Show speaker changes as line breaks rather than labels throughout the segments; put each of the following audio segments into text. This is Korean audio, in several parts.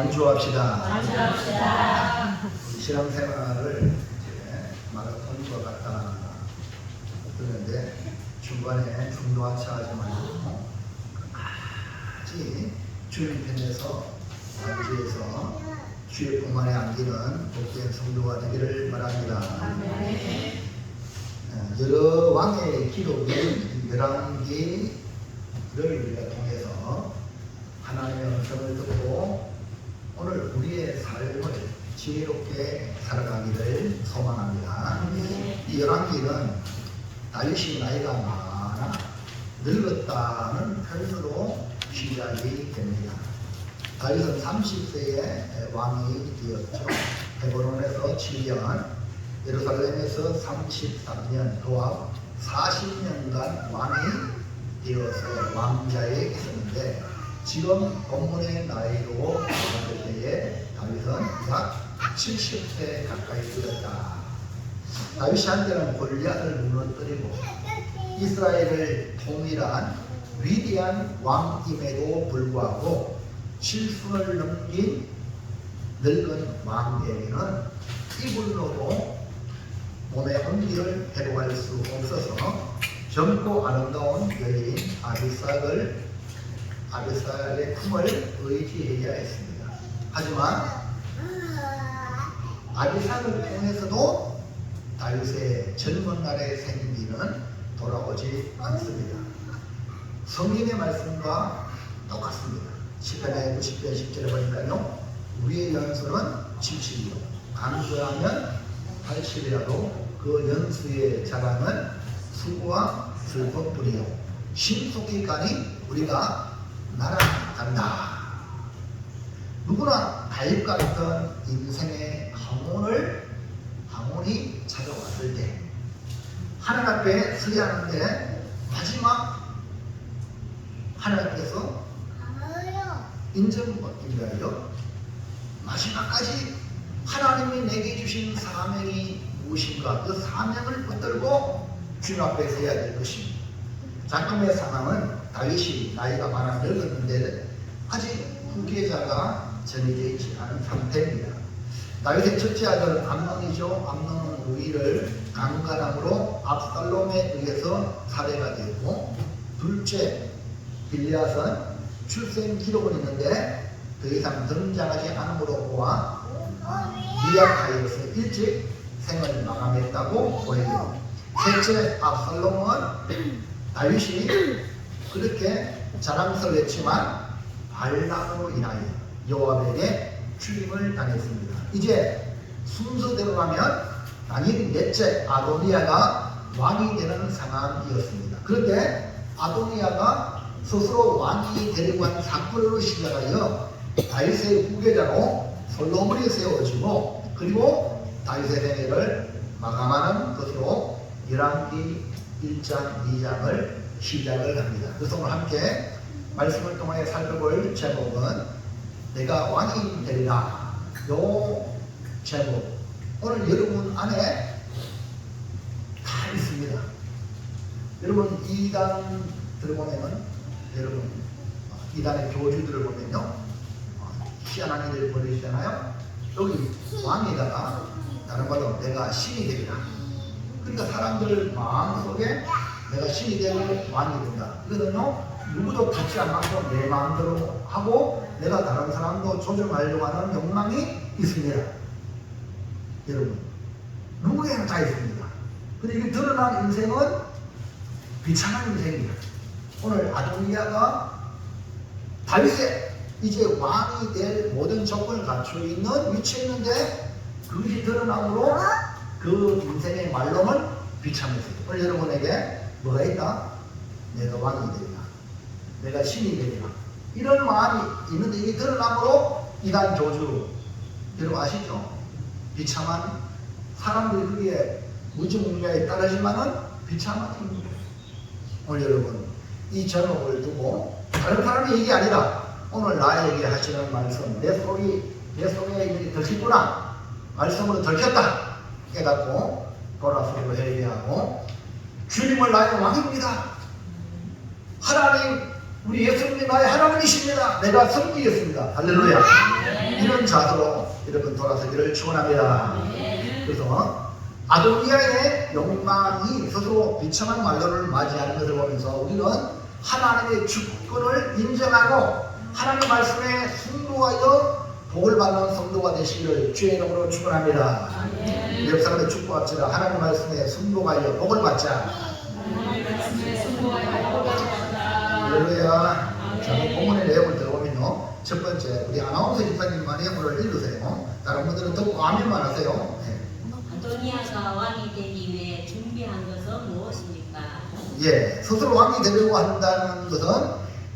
완주합시다.
완주합시다.
신앙생활을 이제 마라톤과 같다 그러는데 중간에 중도하차하지 말고 끝까지 주님 편에서 완주해서 주의 품 안에 안기는 복된 성도가 되기를 바랍니다. 여러 왕의 기록인 열왕기를 우리가 통해서 하나님의 음성을 듣고 오늘 우리의 삶을 지혜롭게 살아가기를 소망합니다. 이 열왕기는 다윗이 나이가 많아 늙었다는 표현으로 시작이 됩니다. 다윗은 30세에 왕이 되었죠. 헤브론에서 7년, 예루살렘에서 33년, 도합 40년간 왕이 되어서 왕자에 있었는데 지금 본문의 나이로 봤을 때에 다윗은 약 70세 가까이 되었다. 다윗이 한때는 골리앗을 무너뜨리고 이스라엘을 통일한 위대한 왕임에도 불구하고 칠순을 넘긴 늙은 왕에게는 이불로도 몸의 온기를 회복할 수 없어서 젊고 아름다운 여인 아비살의 품을 의지해야 했습니다. 하지만 아비살을 통해서도 다윗의 젊은 날의 생기는 돌아오지 않습니다. 성경의 말씀과 똑같습니다. 시편의 90편 10절에 보니까요, 우리의 연수는 70이요 강조하면 80이라도 그 연수의 자랑은 수고와 슬픔뿐이요 신속히 가니 우리가 날아간다. 누구나 다윗 같은 인생의 항원이 찾아왔을 때 하나님 앞에 서야 하는데 마지막 하나님 앞에서 인정받기 위하여 마지막까지 하나님이 내게 주신 사명이 무엇인가 그 사명을 붙들고 주님 앞에 서야 될 것입니다. 잠깐의 상황은 다윗이 나이가 많아 늙었는데 아직 후계자가 정해져 있지 않은 상태입니다. 다윗의 첫째 아들 암논이죠. 암논은 우위를 강간함으로 압살롬에 의해서 살해가 되었고 둘째 빌리앗은 출생 기록은 있는데 더 이상 등장하지 않음으로 보아 미약하여서 일찍 생을 마감했다고 보여요. 셋째 압살롬은 다윗이 그렇게 자랑스러웠지만 반란으로 인하여 요압에게 죽임을 당했습니다. 이제 순서대로 가면 당연히 넷째 아도니아가 왕이 되는 상황이었습니다. 그런데 아도니아가 스스로 왕이 되려고 한 사건으로 시작하여 다윗의 후계자로 솔로몬이 세워지고 그리고 다윗의 생애를 마감하는 것으로 열왕기 1장 2장을 시작을 합니다. 그래서 오늘 함께 말씀을 통해 살펴볼 제목은 내가 왕이 되리라. 요 제목 오늘 여러분 안에 다 있습니다. 여러분 2단 들어보면은 여러분 이단의 교주들을 보면요 희한한 일을 벌이시잖아요. 여기 왕에다가 다른 말로 내가 신이 되리라. 그러니까 사람들 마음속에 내가 신이 되면 왕이 된다. 이거는요 누구도 받지 않고 내 마음대로 하고 내가 다른 사람도 조종하려고 하는 욕망이 있습니다. 여러분 누구에나 다 있습니다. 근데 이게 드러난 인생은 비참한 인생입니다. 오늘 아도니아가 다윗의 이제 왕이 될 모든 조건을 갖추고 있는 위치에 있는데 그것이 드러남으로 그 인생의 말로는 비참했어요. 오늘 여러분에게 뭐가 있다? 내가 왕이 되리라. 내가 신이 되리라. 이런 마음이 있는데 이게 드러남으로 이단 교주 여러분 아시죠? 비참한 사람들이 그게 무지무지하게 따르지만은 비참한 힘입니다. 오늘 여러분 이 제목을 두고 다른 사람의 얘기 아니라 오늘 나에게 하시는 말씀 내 속에 이들이 들켰구나 말씀으로 들켰다 깨닫고 돌아서고 회개하고 주님을 나의 왕입니다. 하나님 우리 예수님이 나의 하나님이십니다. 내가 섬기겠습니다. 할렐루야. 이런 자세로 여러분 돌아서기를 축원합니다. 그래서 아도니아의 욕망이 스스로 비참한 말로를 맞이하는 것을 보면서 우리는 하나님의 주권을 인정하고 하나님 말씀에 순종하여 복을 받는 성도가 되시기를 주의 이름으로 축원합니다. 옆 사람의 축복합시다. 하나님 말씀에 순종하여 복을 받자. 할렐루야. 자, 본문의 내용을 들어보면요. 첫 번째, 우리 아나운서 집사님만 내용을 읽으세요. 다른 분들은 듣고 아멘만 하세요. 네.
아도니아가 왕이 되기 위해 준비한 것은 무엇입니까?
예, 스스로 왕이 되려고 한다는 것은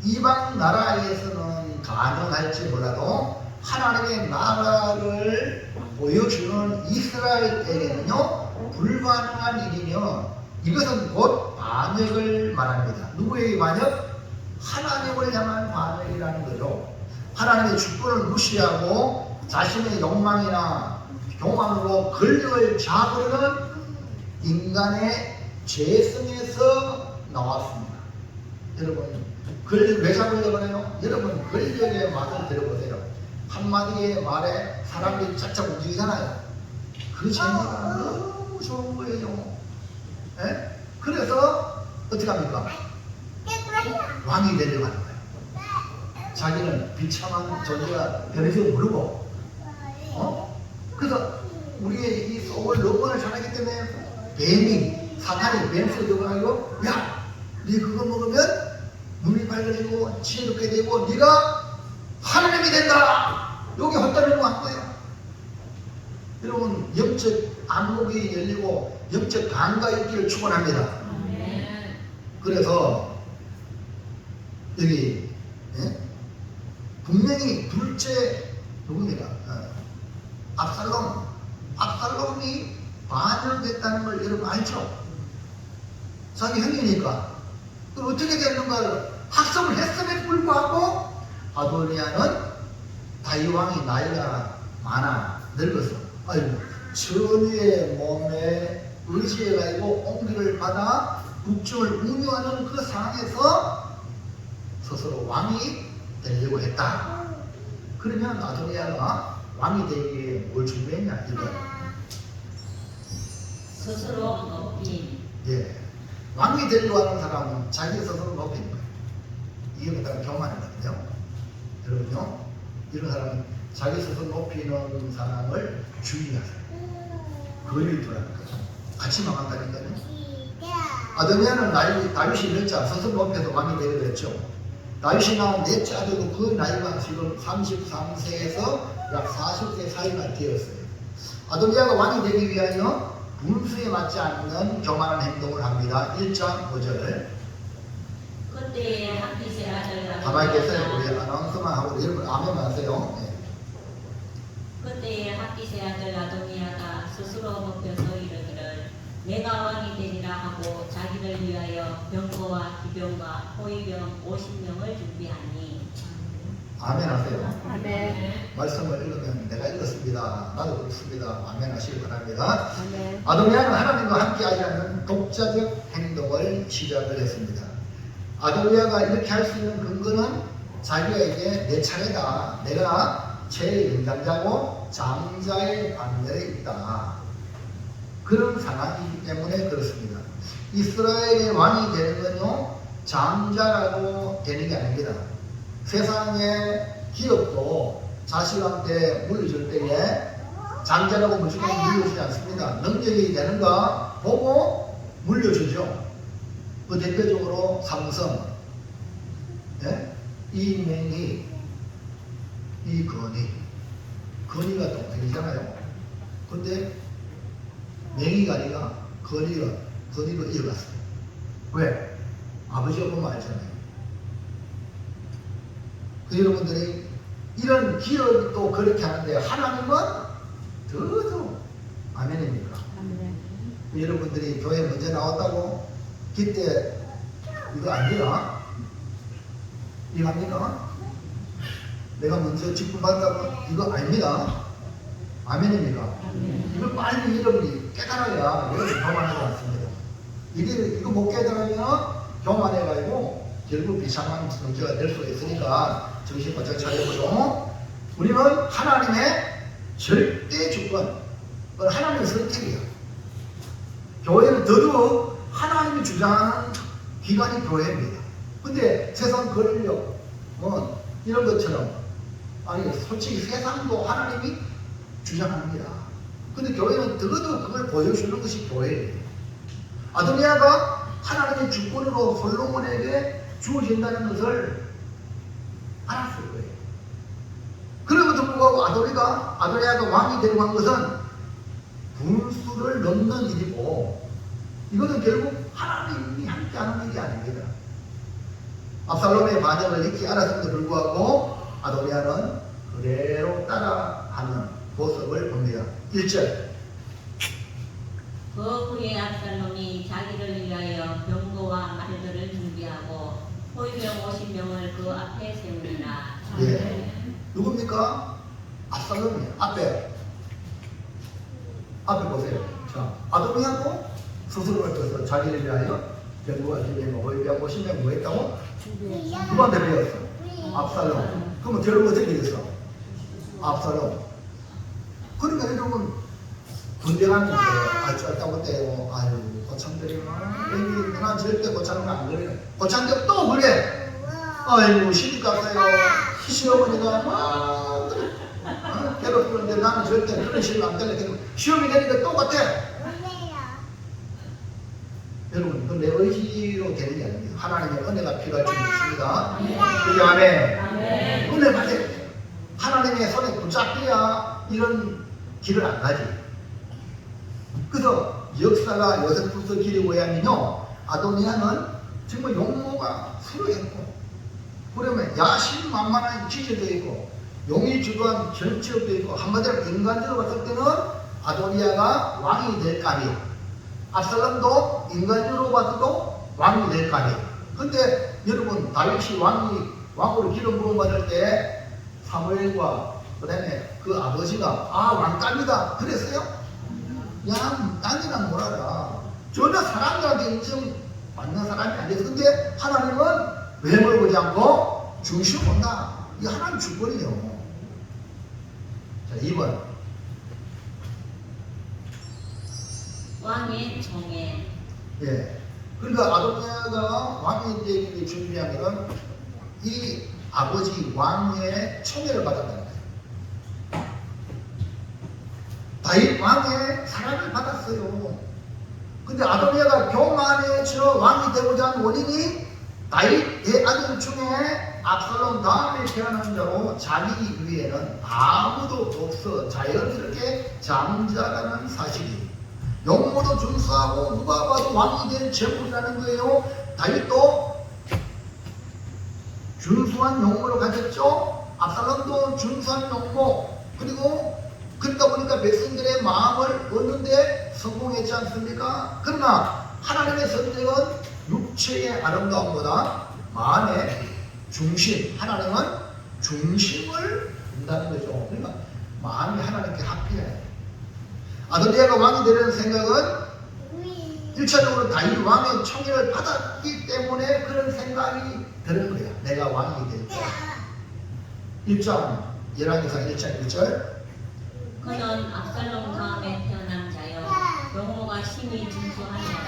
이방 나라에서는 가능할지 몰라도 하나님의 나라를 보여주는 이스라엘에게는요 불가능한 일이며 이것은 곧 반역을 말합니다. 누구의 반역? 하나님을 향한 반역이라는 거죠. 하나님의 주권을 무시하고 자신의 욕망이나 교만으로 권력을 잡으려는 인간의 죄성에서 나왔습니다. 여러분 권력 왜 잡으려고 해요? 여러분 권력의 맛을 들어보세요. 한마디의 말에 사람들이 짝짝 움직이잖아요. 그 재미가 너무 좋은 거예요. 예? 그래서 어떻게 합니까? 왕이 되려고 하는 거예요. 자기는 비참한 존재가 되는지 모르고 그래서 우리의 이 속을 너무나 잘하기 때문에 뱀이 사탄이 뱀 속에 들어가고 야! 네 그거 먹으면 눈이 밝아지고 지혜롭게 되고 네가 하나님이 된다! 여기 헛다리로 한 거예요. 여러분 영적 안목이 열리고 영적 감각이 있기를 축원합니다. 그래서 여기 분명히 둘째 누굽니까? 압살롬이 반역됐다는 걸 여러분 알죠? 자기 형이니까. 그럼 어떻게 됐는가를 학습을 했음에도 불구하고 아도니아는 다윗 왕이 나이가 많아 늙어서 아이고 전의의 몸에 의지해가지고 옹기를 받아 국정을 운영하는 그 상황에서 스스로 왕이 되려고 했다. 그러면 아도니아가 왕이 되기 위해 뭘 준비했냐 이거.
스스로 높임.
예, 왕이 되려고 하는 사람은 자기 스스로 높이는 거예요. 이게 그다음 교만이거든요. 여러분요, 이런 사람은 자기 스스로 높이는 사람을 주의하세요. 거리를 두라는 거죠. 같이 망한다니까요. 아도니아는 다윗이 넷째 스스로 높여서 왕이 되기로 했죠. 다윗이나 넷째 아들도 그 나이가 지금 33세에서 약 40세 사이가 되었어요. 아도니아가 왕이 되기 위하여 분수에 맞지 않는 교만한 행동을 합니다. 1장 5절.
그때에 학기세 아들
가만히 계세요. 우리 아나운서만 하고 여러분 아멘만 하세요. 네.
그때에 학기세 아들 아도니아가 스스로 높여서 이르기를 내가 왕이 되리라 하고 자기를 위하여 병거와 기병과 호위병 50명을 준비하니.
아멘 하세요.
아멘.
말씀을 읽으면 내가 읽었습니다. 나도 그렇습니다. 아멘 하시기 바랍니다.
아멘.
아도니아는 하나님과 함께 하지 않는 독자적 행동을 시작을 했습니다. 아도니아가 이렇게 할 수 있는 근거는 자기가 이제 내 차례다. 내가 제 연장자고 장자의 반열에 있다. 그런 상황이기 때문에 그렇습니다. 이스라엘의 왕이 되는 건요, 장자라고 되는 게 아닙니다. 세상의 기업도 자식한테 물려줄 때에 장자라고 무조건 물려주지 않습니다. 능력이 되는가 보고 물려주죠. 그 대표적으로 삼성, 예? 이맹희, 이건희. 건희가 동생이잖아요. 근데 맹희가 아니라 건희로 이어갔어요. 왜? 아버지 보면 알잖아요. 그 여러분들이 이런 기업도 그렇게 하는데 하나님은 더더 아멘입니까? 아멘. 여러분들이 교회 먼저 나왔다고 그때 이거 아니라 이거 아닙니까? 내가 먼저 직분 받았다고 이거 아닙니다. 아멘입니까? 아멘. 이걸 빨리 여러분이 깨달아야 여러분이 교만하지 않습니다. 이거 못 깨달으면 교만해가지고 결국 비참한 문제가 될 수 있으니까 정신 바짝 차려보죠. 우리는 하나님의 절대 주권, 하나님의 선택이야. 교회는 더더욱 하나님이 주장하는 기관이 교회입니다. 근데 세상 권력, 이런 것처럼, 아니, 솔직히 세상도 하나님이 주장합니다. 근데 교회는 더더욱 그걸 보여주는 것이 교회예요. 아도니아가 하나님의 주권으로 솔로몬에게 주어진다는 것을 알았을 거예요. 그럼에도 불구하고 아도니아가 왕이 되려고 한 것은 분수를 넘는 일이고, 이것은 결국 하나님이 함께 하는 일이 아닙니다. 압살롬의 반역을 익히 알았음에도 불구하고 아도니아는 그대로 따라하는 모습을 봅니다. 1절.
그 후에 압살롬이 자기를 위하여 병거와 말들을 준비하고 호위병 50명을 그 앞에 세우니라.
예. 누굽니까? 압살롬이에요. 앞에 보세요. 자, 아도니아도 스스로를 떠서 자기를 위하여 병거와 준비하고 호위병 50명 뭐 했다고? 누구한테 배웠어? 압살롬. 그러면 결국 어떻게 되겠어? 압살롬. 그러니까 여러분 군대 가면 짧다고 때요. 아유 고창들이면 난 절대 고창은 안 그래요. 고창들 또 그래. 아이고 시집 갔어요. 시어머니가 막 괴롭히는데 나는 절대 그런 시험 안 될래. 시험이 되니까 똑같아. 여러분, 그건 내 의지로 되는 게 아닙니다. 하나님의 은혜가 필요할 줄 믿습니다. 그게 아멘. 은혜 받아야 돼요. 하나님의 손에 붙잡혀야 이런 길을 안 가지. 그래서 역사가 요세푸스 길에 의하면요, 아도니아는 정말 용모가 수로했고, 그러면 야심만만한 기질도 있고, 용이 주도한 정치력도 있고, 한마디로 인간적으로 봤을 때는 아도니아가 왕이 될 까리요. 압살롬도 인간적으로 봐도 왕이 될 까리요. 근데 여러분, 다윗이 왕으로 기름 부음 받을 때 사무엘과 그 다음에 그 아버지가 왕감이다 그랬어요? 야, 딴이나 몰아라. 전혀 사람들한테 인정받는 사람이 아니에요. 근데 하나님은 외모를 보지 않고 중심을 본다. 이게 하나님 주권이에요. 자, 2번.
왕의 정에.
예. 그러니까 아도니아가 왕이 되기 준비하면 이 아버지 왕의 총애를 받았다는 거예요. 다윗 왕의 사랑을 받았어요. 근데 아도니아가 교만해져 왕이 되고자 한 원인이 다윗의 아들 중에 압살롬 다음에 태어난 자로 자기 위에는 아무도 없어 자연스럽게 잠자라는 사실이 용모도 준수하고 누가 봐도 왕이 될 제물이라는 거예요. 다윗도 준수한 용모를 가졌죠. 압살롬도 준수한 용모. 그리고 그러다 보니까 백성들의 마음을 얻는데 성공했지 않습니까? 그러나 하나님의 선택은 육체의 아름다움보다 마음의 중심, 하나님은 중심을 본다는 거죠. 그러니까 마음이 하나님께 합해야 해요. 아도니아가 왕이 되려는 생각은 1차적으로 다윗 왕의 총애를 받았기 때문에 그런 생각이 드는 거야. 내가 왕이 될 거야. 1장, 열왕기상 1장 1절.
그는 압살롬 다음에 태어난 자요 용모가 심히 준수하니라.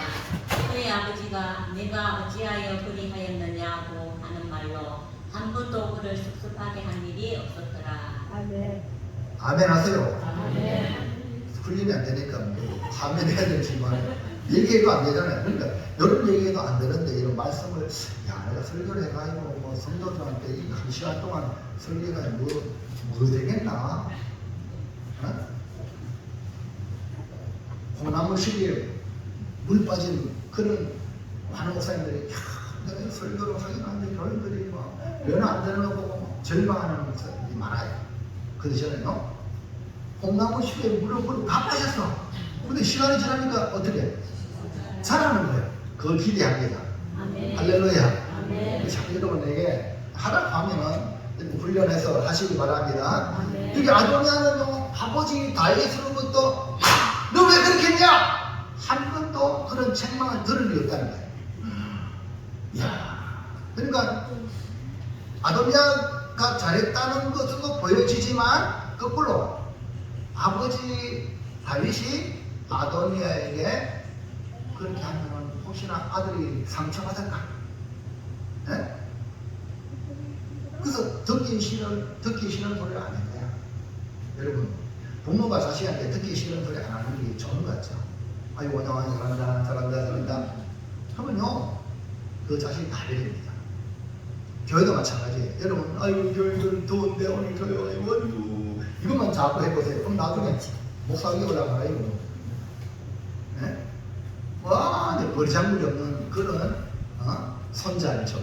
그의 아버지가 내가 어찌하여 그리하였느냐고 하는 말로 한 번도 그를 섭섭하게 한 일이 없었더라.
아멘.
아멘 하세요.
아멘.
훈련이 안 되니까 뭐 아멘 해야 되지만 얘기해도 안 되잖아요. 그러니까 이런 얘기해도 안 되는데 이런 말씀을 내가 설교를 해가지고 뭐 성도들한테 이 1시간 동안 설교가 뭐 되겠나? 어? 콩나물 시기에 물 빠진 그런 많은 목사님들이 내가 설교를 하긴 하는데 교인들이 면허 안 되는 거 보고 절망하는 목사님들이 많아요. 그 전에요. 콩나물 시기에 물을 다 빠졌어. 근데 시간이 지나니까 어떻게? 자라는 거예요. 그걸 기대합니다.
아멘.
할렐루야.
아멘.
자꾸 여러분에게 하라고 하면은 훈련해서 하시기 바랍니다.
아멘.
여기 아도니아는요, 아버지 다윗으로부터 너 왜 그렇게 했냐? 한 번도 그런 책망을 들은 일이 없다는 거예요. 이야, 그러니까 그러니까 아도니아가 잘했다는 것으로 보여지지만 거꾸로 아버지 다윗이 아도니아에게 그렇게 하면 혹시나 아들이 상처받을까? 네? 그래서 듣기 싫은 소리를 안 한 거야. 여러분, 부모가 자식한테 듣기 싫은 소리 안 하는 게 좋은 것 같죠? 아이고, 원영아, 잘한다. 하면요, 그 자식이 다 배립니다. 교회도 마찬가지예요. 여러분, 아이고, 교회는 더운데 오늘 교회 아이고, 이것만 자꾸 해보세요. 그럼 나중에 목사하기 올라가라, 이거. 네? 와, 버리장물이 없는 그런, 손자 죠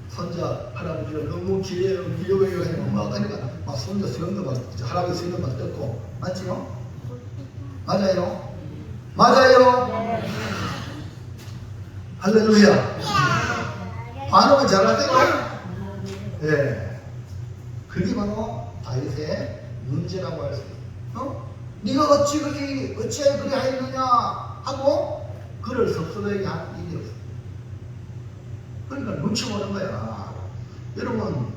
손자 할아버지가 너무 귀여워요 해서 막 하니까 막 손자 수염도 막 할아버지 수염도 막 뜯고 맞지요? 맞아요? 맞아요? 할렐루야. 반응을 잘하세요? 예. 그게 바로 다윗의 문제라고 할 수 있어요. 네가 어찌하여 그리 하였느냐 하고 그를 섭섭하게 한 일이 없어. 그러니까 눈치 보는 거야. 여러분,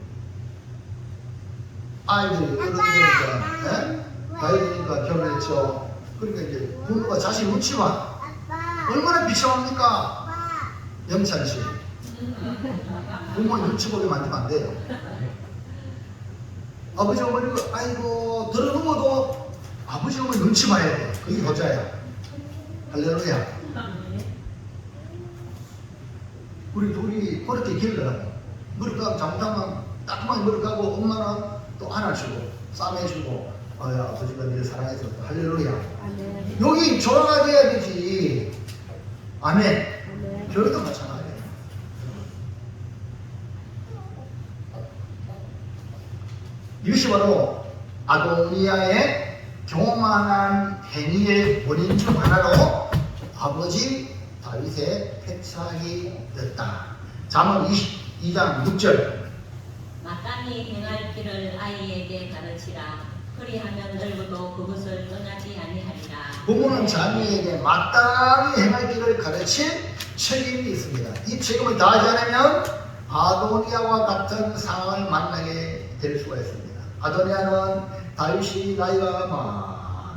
아이들이 어른되니까, 다윗이니까 결혼했죠. 그러니까 이제 부모가 자식 눈치 봐. 얼마나 비참합니까? 영찬 씨. 부모 눈치 보게 만들면 안 돼요. 아버지 어머니가 아이고 들어놓아도 아버지 어머니 눈치 봐야 돼. 그게 효자야. 할렐루야. 우리 둘이 그렇게 길러라고. 무릎 잘못하면 따끔하게 무릎 가고 엄마는 또 안아주고 싸매주고 아버지가 너를 사랑해서 할렐루야. 여기 조용하게 해야 되지. 아멘. 교회도 마찬가지예요. 이것이 바로 아도니아의 교만한 행위의 원인 중 하나로 아버지 다윗의 패착이 됐다. 잠언 22장 6절.
마땅히 행할 길을 아이에게 가르치라. 그리하면 늙어도 그것을 떠나지 아니하리라.
부모는 자녀에게 마땅히 행할 길을 가르칠 책임이 있습니다. 이 책임을 다하지 않으면 아도니아와 같은 상황을 만나게 될 수가 있습니다. 아도니아는 다윗이 나이가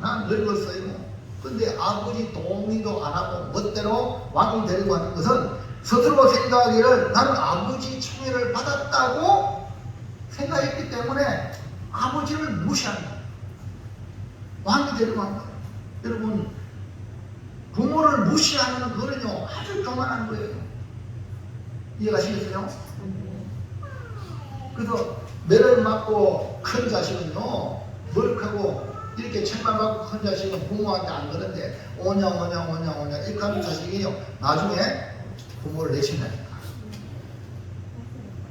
많아 늙었어요. 근데 아버지 동의도 안 하고 멋대로 왕이 되려고 하는 것은 스스로 생각하기를 나는 아버지 총애를 받았다고 생각했기 때문에 아버지를 무시하는 거예요. 왕이 되려고 하는 거예요. 여러분, 부모를 무시하는 그거는요 아주 교만한 거예요. 이해가시겠어요? 그래서 매를 맞고 큰 자식은요 머쓱하고 이렇게 책망받고 큰 자식은 부모한테 안 그런데 오냐 이렇게 하는 자식이요 나중에 부모를 내친다니까.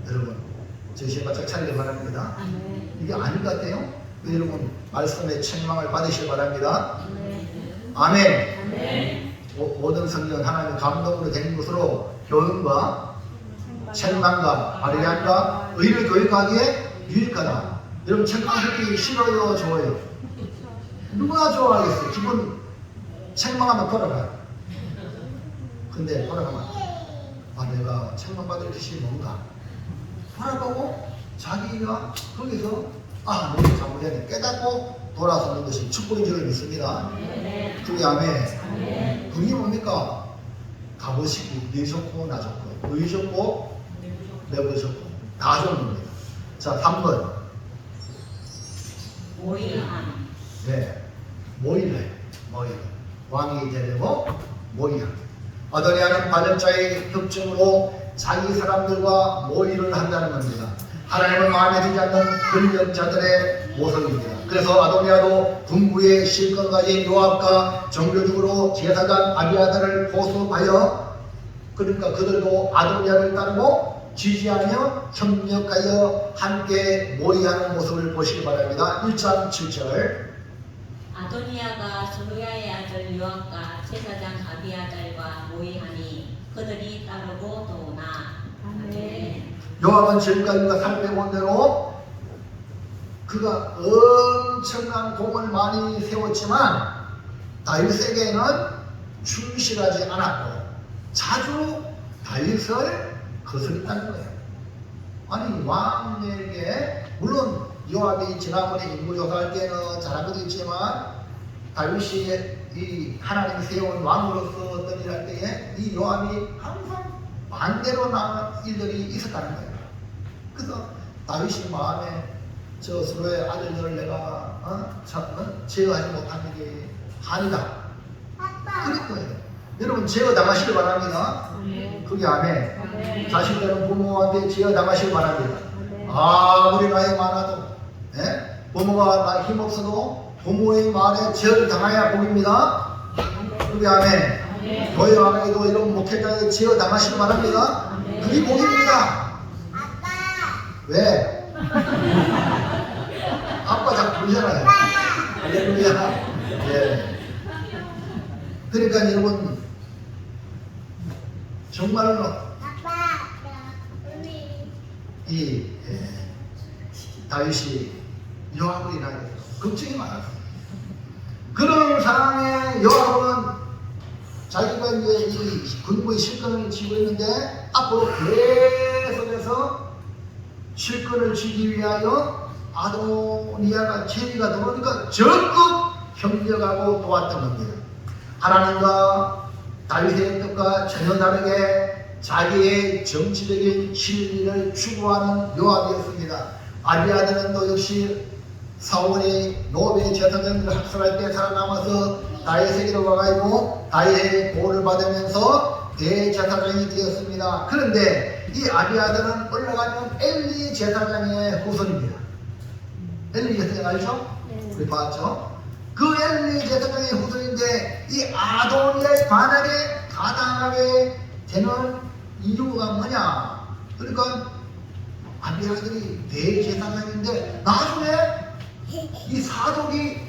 여러분 정신 바짝 차리기 바랍니다. 이게 아닌 것 같아요? 여러분 말씀의 책망을 받으시기 바랍니다. 아멘. 모든 성경은 하나님의 감동으로 된 것으로 교훈과 책망과 발휘함과 의를 교육하기에 유익하다. 여러분 책망 듣기 싫어요? 좋아요? 누구나 좋아하겠어요. 기분 책망하면 돌아가요. 근데 돌아가면 내가 책망받을 것이 뭔가 돌아가고 자기가 거기서 내가 잘못했네 깨닫고 돌아서는 것이 축복인 줄을 믿습니다. 그게 아멘. 그게 뭡니까? 값없이 네 좋고 나 좋고 너희 좋고 내가 좋고 다 좋은 겁니다. 자 3번
모의함.
네, 모의를 왕이 되려고 모의함. 아도니아는 반역자의 협정으로 자기 사람들과 모의를 한다는 겁니다. 하나님을 마음에 들지 않는 권력자들의 모습입니다. 그래서 아도니아도 군부의 실권 가진 요압과 정교적으로 제사장 아비아다를 보수하여 그러니까 그들도 아도니아를 따르고 지지하며 협력하여 함께 모의하는 모습을 보시기 바랍니다. 1장 7절.
아도니아가 스루야의 아들 요압과 제사장 아비아달과 모의하니 그들이 따르고 도우나. 아멘.
요압은 지금까지 살펴본 대로 그가 엄청난 공을 많이 세웠지만 다윗에게는 충실하지 않았고 자주 다윗을 거스렸다는 거예요. 아니 왕에게 물론 요압이 지난번에 인물조사할 때는 잘한 것도 있지만 다윗이 이 하나님이 세운 왕으로서 어떤 일을 할 때에 이 요압이 항상 반대로 나간 일들이 있었다는 거예요. 그래서 다윗이 마음에 저 서로의 아들들을 내가 제어하지 못하는 게 한이다. 그런 거예요. 여러분 제어 당하시길 바랍니다. 그게 안에 자식들은 부모한테 제어 당하시길 바랍니다. 아무리 나이 많아도 부모가 나 힘없어도 부모의 말에 제어를 당해야 복입니다. 그게 안에 교회 안에도 이런 목회자의 제어 당하시길 바랍니다. 그게 복입니다. 왜? 아빠 자꾸 부르잖아요. 할렐루야. 예. 그러니까 여러분 정말로 이 다윗이 요압을 인하여 걱정이 많았어요. 그런 상황에 요압은 자기가 이제 이 군부의 실권을 쥐고 있는데 앞으로 계속해서 실권을 쥐기 위하여 아도니아가 제의가 들어오니까 적극 협력하고 도왔던 겁니다. 하나님과 다윗의 뜻과 전혀 다르게 자기의 정치적인 실리를 추구하는 요압이었습니다. 아비아들은 또 역시 사울이 노베의 제사장들을 학살할 때 살아남아서 다윗에게로 와가지고 다윗의 보호를 받으면서 대제사장이 되었습니다. 그런데 이 아비아들은 올라가면 엘리 제사장의 후손입니다. 엘리 제사장 알죠? 우리 봤죠? 그 엘리 제사장의 후손인데 이 아도니아의 반역에 가담하게 되는 이유가 뭐냐? 그러니까 아비아들이 대제사장인데 나중에 이 사독이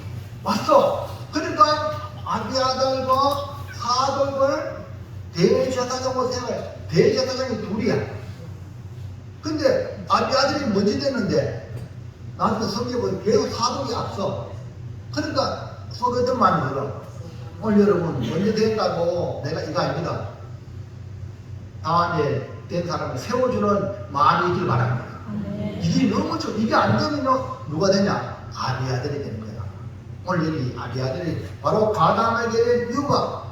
왔어. 그러니까 아비아들과 사독을 대제사장으로 생각해. 대제사장이 둘이야. 근데 아비아들이 먼저 됐는데 나중에 성경에 보면 계속 사독이 앞서. 그러니까 속에도 많이 들어. 오늘 여러분 먼저 된다고 내가 이거 아닙니다. 다음에 된 사람을 세워주는 마음이 있길 바랍니다. 이게 너무 좀 이게 안 되면 누가 되냐? 아비아들이 되는 거야. 오늘 여기 아비아들이 바로 가담하게 된 이유가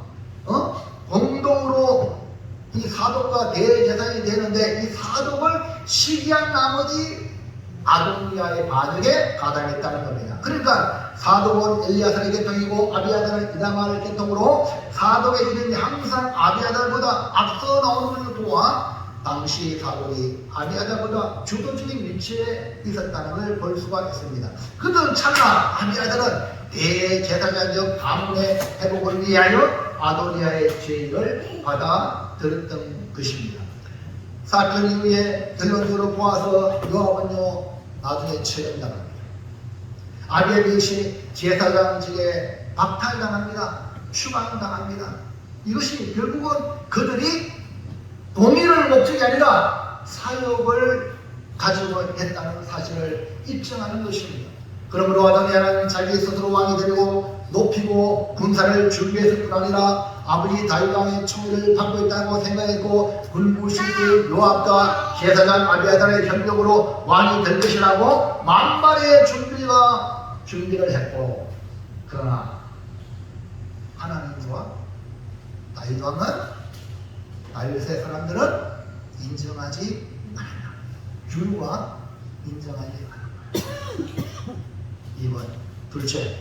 공동으로 이 사독과 대제사장이 되는데 이 사독을 시기한 나머지 아도니아의 반역에 가담했다는 겁니다. 그러니까 사독은 엘리야살의 계통이고 아비아들은 이다말의 계통으로 사독의 이름이 항상 아비아들보다 앞서 나오는 것을 보아 당시 사독이 아비아들보다 주도적인 위치에 있었다는 걸 볼 수가 있습니다. 그들 찰나 아비아들은 대제사장적 가문의 회복을 위하여 아도니아의 죄를 받아 들었던 것입니다. 사건 이후에 결론적으로 보아서 요압은요 나중에 처형당합니다. 아비아들이 제사장직에 박탈당합니다. 추방당합니다. 이것이 결국은 그들이 동일한 목적이 아니라 사역을 가지고 했다는 사실을 입증하는 것입니다. 그러므로 아도니아는 자기 스스로 왕이 되려고 높이고 군사를 준비했을 뿐 아니라 아버지 다윗 왕의 총애를 받고 있다고 생각했고 군부실의 요압과 제사장 아비아달의 협력으로 왕이 될 것이라고 만발의 준비를 했고 그러나 하나님과 다윗 왕은 다윗의 사람들은 인정하지 않았다. 율과 인정하지 않았다. 2번 둘째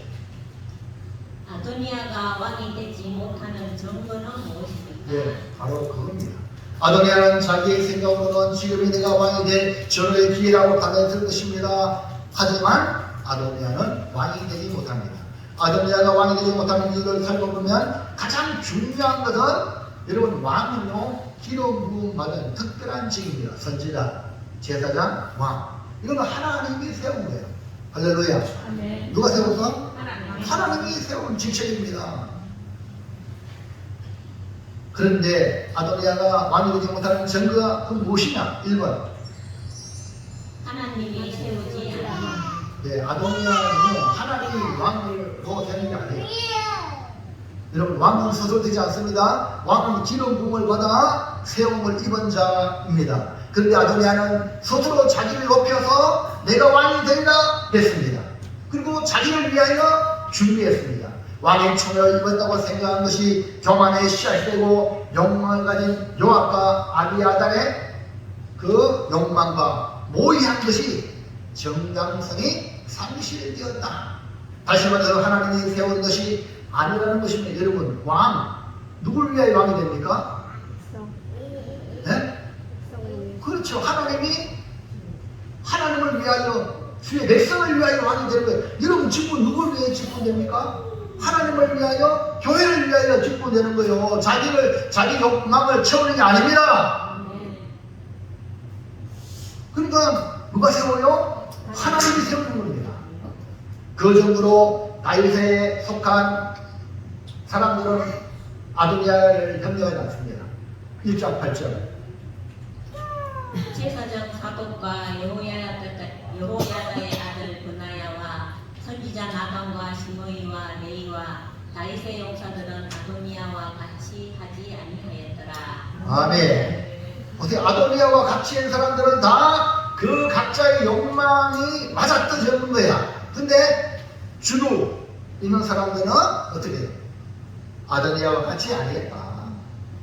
아도니아가 왕이 되지 못하는 증거는 무엇입니까?
예, 바로 그겁니다. 아도니아는 자기의 생각으로는 지금이 내가 왕이 될 전후의 기회라고 판단했을 것입니다. 하지만 아도니아는 왕이 되지 못합니다. 아도니아가 왕이 되지 못하는 이유를 살펴보면 가장 중요한 것은 여러분 왕은요 기름 부음 받은 특별한 직입니다. 선지자, 제사장, 왕. 이거는 하나님이 세운 거예요. 할렐루야.
아멘.
누가 세웠어? 하나님이 세운 직책입니다. 그런데 아도니아가 왕이 되지 못하는 증거가 그 무엇이냐? 1번.
하나님이 세우지 않아.
네, 아도니아는요 하나님이 왕으로 되는 게 아니에요. 여러분 왕은 스스로 되지 않습니다. 왕은 기름 부음을 받아 세움을 입은 자입니다. 그런데 아도니아는 스스로 자기를 높여서 내가 왕이 되리라 했습니다. 그리고 자기를 위하여 준비했습니다. 왕의 총을 입었다고 생각한 것이 교만의 씨앗이 되고 욕망을 가진 요압과 아비아달의 그 욕망과 모의한 것이 정당성이 상실되었다. 다시 말해서 하나님이 세운 것이 아니라는 것입니다. 여러분, 왕 누굴 위하여 왕이 됩니까? 네? 그렇죠. 하나님을 위하여, 주의 백성을 위하여 왕이 되는 거예요. 여러분, 직분 누굴 위해 직분됩니까? 하나님을 위하여, 교회를 위하여 직분되는 거예요. 자기 욕망을 채우는 게 아닙니다. 그러니까 누가 세워요? 하나님이 세우는 겁니다. 그 정도로 다윗에 속한 사람들은 아도니아를 협력하지 않습니다. 1장 8절.
제사장 사독과 여호야다의 아들 브나야와 선지자 나단과 시므이와 레이와 다윗의 용사들은 아도니아와 같이 하지 아니하였더라.
아멘. 어떻게 아도니아와 같이 한 사람들은 다 그 각자의 욕망이 맞아떨어지는 거야. 근데 주로 있는 사람들은 어떻게 해요? 아도니아와 같이 아니겠다.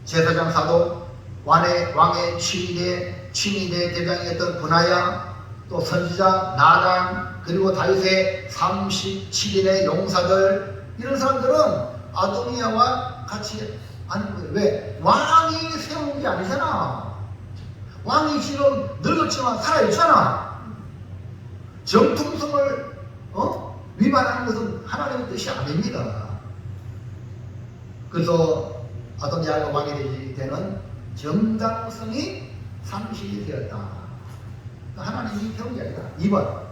제사장 사독, 왕의 친위대 대장이었던 브나야, 또 선지자 나단, 그리고 다윗의 37인의 용사들, 이런 사람들은 아도니아와 같이 하는 거예요. 왜? 왕이 세운 게 아니잖아. 왕이 지금 늙었지만 살아있잖아. 정통성을 위반하는 것은 하나님의 뜻이 아닙니다. 그래서 아도니아가 왕이 되는 정당성이 상실이 되었다. 하나님이 세운 게 아니라. 2번.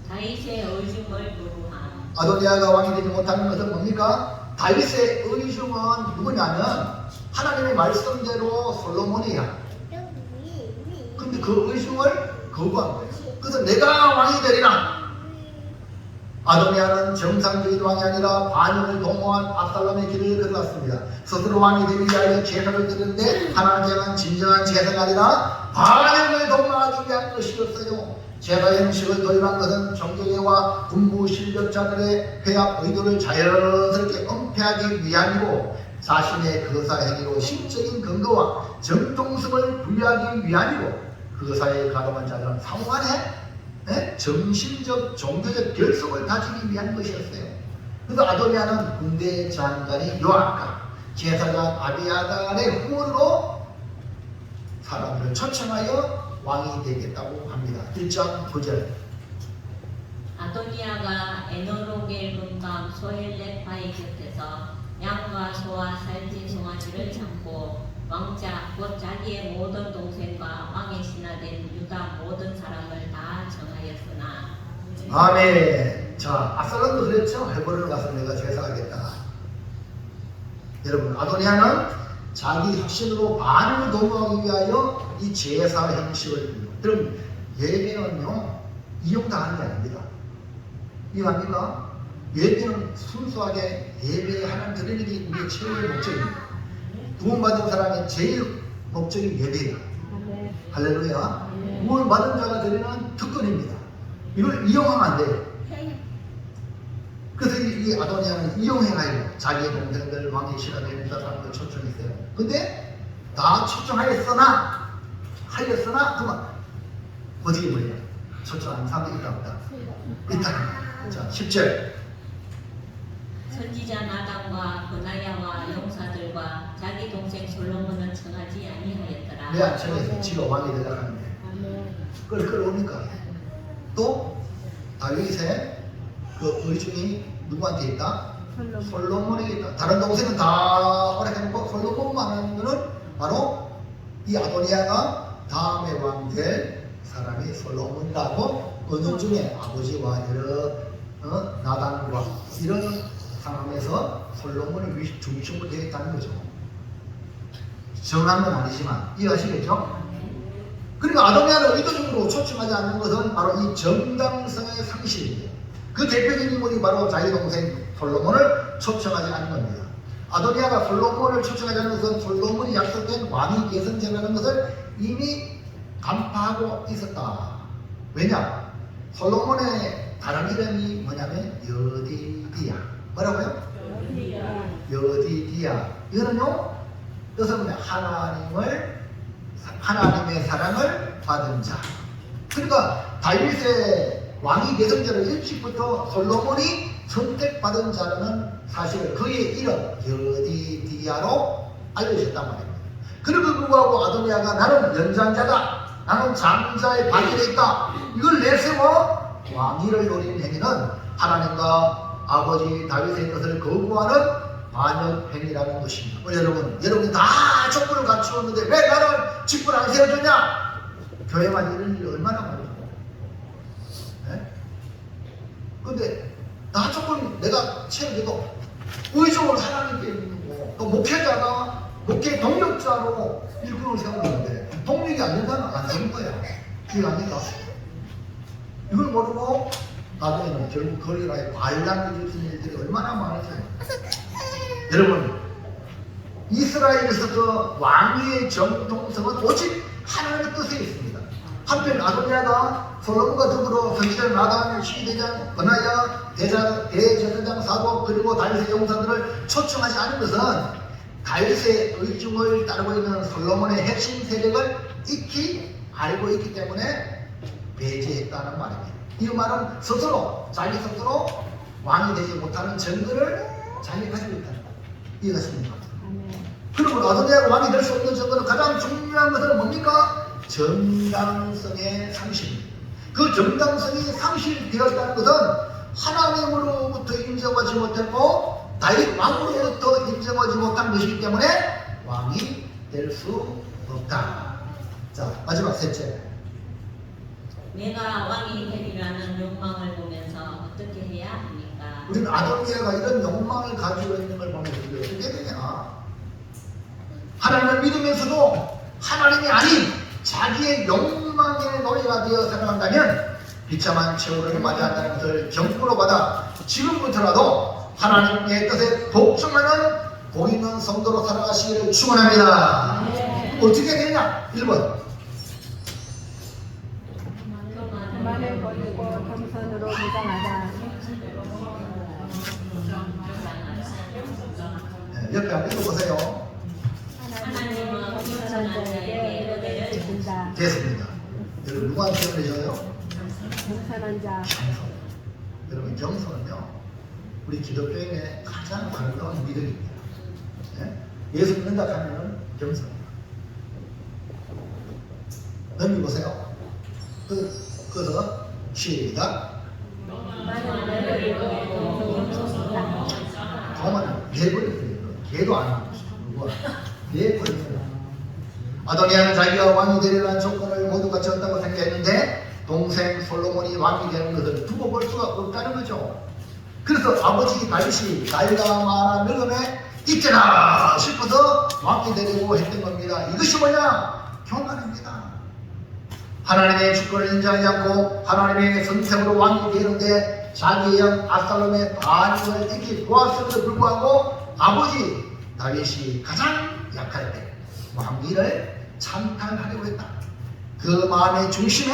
다윗의 의중을 부루함.
아도니아가 왕이 되지 못하는 것은 뭡니까? 다윗의 의중은 누구냐면 하나님의 말씀대로 솔로몬이야. 근데 그 의중을 거부한 거예요. 그래서 내가 왕이 되리라. 아도니아는 정상적인 왕이 아니라 반역을 도모한 압살롬의 길을 걸어갔습니다. 스스로 왕이 되기 위하여 제사를 드리는데 하나님께는 진정한 제사가 아니라 반역을 도모하기 위한 것이었어요. 제사 형식을 도입한 것은 정경회와 군부 실력자들의 회합 의도를 자연스럽게 은폐하기 위함이고 자신의 거사 행위로 심적인 근거와 정통성을 부여하기 위함이고 거사에 가담한 자들은 상호간에 정신적 종교적 결속을 가지기 위한 것이었어요. 그래서 아도니아는 군대 장관이 요압과 제사장 아비아달의 후원으로 사람들을 초청하여 왕이 되겠다고 합니다. 1장 9절.
아도니아가 에노로겔 분감 소헬렛바의 곁에서 양과 소와 살찐 송아지를 잡고 왕자 곧 자기의 모든 동생과 왕의 신하된 유다 모든 사람을 다 정하였으나.
아멘. 자, 압살롬도 그랬죠. 헤브론에 가서 내가 제사하겠다. 여러분, 아도니아는 자기 확신으로 반을 도모하기 위하여 이 제사 형식을 그럼 예배는요 이용당하는 게 아닙니다. 이해합니까? 예배는 순수하게 예배에 하나님 드리는 게 우리의 최고의 목적입니다. 구원받은 사람의 제일 목적이 예배예요. 할렐루야. 구원받은 자가 드리는 특권입니다. 이걸 이용하면 안 돼요. 그래서 이 아도니아는 이용해가지고 자기의 동생들 왕의 신하들 사람들 초청했어요. 근데 다 초청하였으나 그만 어디에 뭐예요? 초청하는 사람이 있다 없다? 있다. 자 10절.
선지자 나단과 브나야와 용사들과 자기 동생 솔로몬은 청하지 아니하였더라.
왜 안 청해서 지가 왕이 되려고 하는데 그걸 끌어오니까. 또 다윗의 그 의중이 누구한테 있다? 솔로몬에게 있다. 다른 동생은 다 허락해놓고 솔로몬만 하는 거는 바로 이 아도니아가 다음에 왕 될 사람이 솔로몬이라고 어느 중에 아버지와 여러 나단과 이런 상황에서 솔로몬을 중심으로 되겠다는 거죠. 정한 건 아니지만 이해하시겠죠? 그리고 아도니아를 의도적으로 초청하지 않는 것은 바로 이 정당성의 상실이에요. 그 대표적인 인물이 바로 자기 동생 솔로몬을 초청하지 않는 겁니다. 아도니아가 솔로몬을 초청하자는 것은 솔로몬이 약속된 왕위 계승제라는 것을 이미 간파하고 있었다. 왜냐? 솔로몬의 다른 이름이 뭐냐면 여디디야. 뭐라고요? 여디디야. 이거는요, 뜻은 뭐냐? 하나님의 사랑을 받은 자. 그러니까 다윗의 왕위 계승제를 일찍부터 솔로몬이 선택받은 자라는 사실을 그의 이름 여디디야로 알려주셨단 말입니다. 그럼에도 불구하고 아도니아가 나는 연장자다, 나는 장자의 발길에 있다, 이걸 내세워 왕위를 노리는 행위는 하나님과 아버지 다윗의 것을 거부하는 반역 행위라는 것입니다. 여러분이 다 조건을 갖추었는데 왜 나를 직분 안 세워줬냐? 교회만 이런 일이 얼마나 많아요. 근데 나 조건 내가 채워줘도 의존을 하나님께 있는 거, 또 목회자가 목회 동력자로 일꾼을 세우는데 동력이 안 된다면 안 되는 거야. 이해 아닌가? 이걸 모르고 나중에는 결국 거리라에 반란이 일으킨 일들이 얼마나 많으세요. 여러분, 이스라엘에서 그 왕위의 정통성은 오직 하나님의 뜻에 있습니다. 한편 아도니아가 솔로몬과 더불어 선지자 나단, 시대장, 버나야, 대제사장 사도 그리고 다윗의 용사들을 초청하지 않은 것은 다윗의 의중을 따르고 있는 솔로몬의 핵심 세력을 익히 알고 있기 때문에 배제했다는 말입니다. 이 말은 자기 스스로 왕이 되지 못하는 증거를 자기가 가지고 있다는 것. 이해하십니까? 그리고 아도니아가 왕이 될 수 없는 증거는 가장 중요한 것은 뭡니까? 정당성의 상실입니다. 그 정당성이 상실되었다는 것은 하나님으로부터 인정하지 못했고 다윗 왕으로부터 인정하지 못한 것이기 때문에 왕이 될 수 없다. 자, 마지막 셋째.
내가 왕이 되리라는 욕망을 보면서 어떻게 해야 합니까?
우리는 아도니아가 이런 욕망을 가지고 있는 걸 보면서 어떻게 되냐? 하나님을 믿으면서도 하나님이 아닌 자기의 욕망의 노예가 되어 살아간다면 비참한 최후를 맞이한다는 것을 경고로 받아 지금부터라도 하나님의 뜻에 복종하는 복 있는 성도로 살아가시기를 축원합니다. 어떻게 되냐? 1번.
교만을 버리고 겸손으로 무장하자.
옆에 한번 읽어보세요.
하나님은 겸손한 자에게 은혜를
주신다.
됐습니다. 여러분 누구한테 은혜줘요?
겸손한 자.
경선. 여러분 경선은요, 우리 기독교인의 가장 아름다운 믿음입니다. 예수 믿는다 하면은 경선입니다. 넘겨보세요. 그래서 시작. 교만은 내버려요. 걔도 안 하고 누구야? 내버려요. 아도니아는 자기가 왕이 되려는 조건을 모두 갖췄다고 생각했는데 동생 솔로몬이 왕이 되는 것을 두고 볼 수가 없다는 거죠. 그래서 아버지 다윗이 나이가 많아 늙음에 이때나 싶어서 왕이 되려고 했던 겁니다. 이것이 뭐냐? 교만입니다. 하나님의 주권을 인정하지 않고 하나님의 선택으로 왕이 되는데 자기의 형 압살롬의 반역을 익히 보았음에도 불구하고 아버지 다윗이 가장 약할 때 왕위를 찬탈하려고 했다. 그 마음의 중심에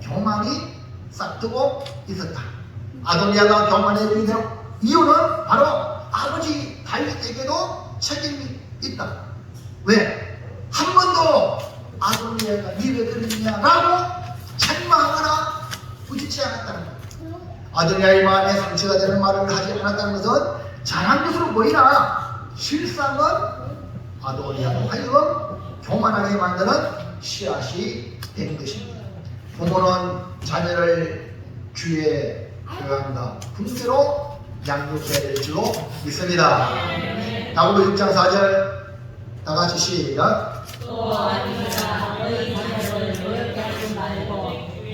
교만이 싹트고 있었다. 아도니아가 교만의 이유는 바로 아버지 다윗에게도 책임이 있다. 왜? 한 번도 아도니아가 니왜 그랬냐라고 책망하거나 부딪히지 않았다는 거예요. 아도니아의 마음에 상처가 되는 말을 하지 않았다는 것은 잘한 것으로 보이나 실상은 아도니아로 하여금 교만하게 만드는 씨앗이 된 것입니다. 부모는 자녀를 주의 교양과 품새로 양육해야 될 줄로 믿습니다. 야고보 6장 4절 다 같이 시작.
또 아니라 너희 자녀를 노엽게 하지 말고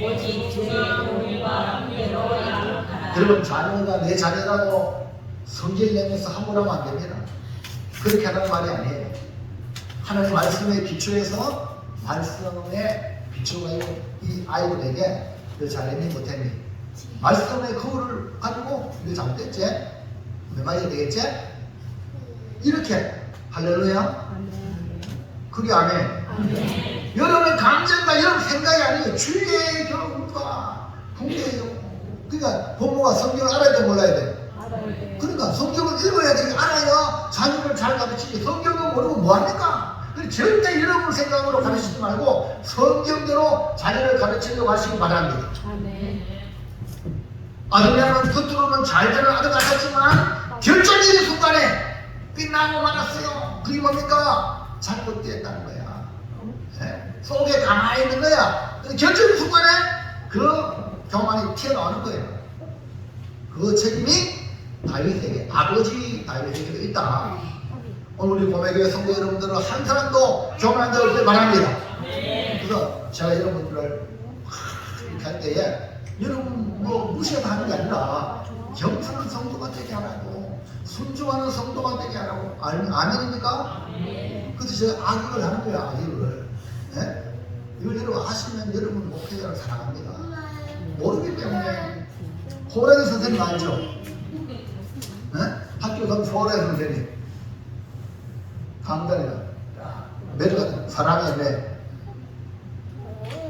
오직 주의 교훈과 훈계로 양육하라.
여러분, 자녀가 내 자녀라고 성질 내면서 함부로 하면 안 됩니다. 그렇게 하는 말이 아니에요. 하나님 말씀에 비추해서 말씀에 비추어가지고 이 아이들에게 너 잘했니 못했니 말씀의 거울을 가지고 이거 잘못됐지? 몇 마디 되겠지? 이렇게 할렐루야.
아멘.
그게 아멘.
아멘.
여러분의 감정과 여러분 생각이 아니에요. 주의 경우가 풍대예요. 그러니까 부모가 성경을 알아야 돼 몰라야 돼.
알아야 돼.
그러니까 성경을 읽어야 돼. 알아야 자녀를 잘 가르치지. 성경을 모르고 뭐합니까? 절대 여러분 생각으로 가르치지 말고 성경대로 자녀를 가르치려고 하시기 바랍니다.
아멘.
아도니아는 겉으로는 잘 되는 아들 같았지만 결정적인 순간에 빛나고 말았어요. 그게 뭡니까? 잘못되었다는 거야. 네? 속에 가만히 있는 거야. 결정적인 순간에 그 교만이 튀어나오는 거예요. 그 책임이 다윗에게, 아버지 다윗에게 있다. 오늘 우리 고매교회 성도 여러분들은 한 사람도 교만한 적 없길 바랍니다. 그래서 제가 여러분들을 이렇게 할 때에 여러분 뭐 무시해서 하는 게 아니라 겸손한 성도가 되게 하라고, 순종하는 성도가 되게 하라고. 아멘입니까? 그래서 제가 악역을 하는 거야. 악역을. 네? 이걸 여러분 하시면 여러분 목회자를 사랑합니다. 모르기 때문에. 호랑이 선생님 알죠? 네? 학교 가면 호랑이 선생님 강단이다. 매일 사랑의 매.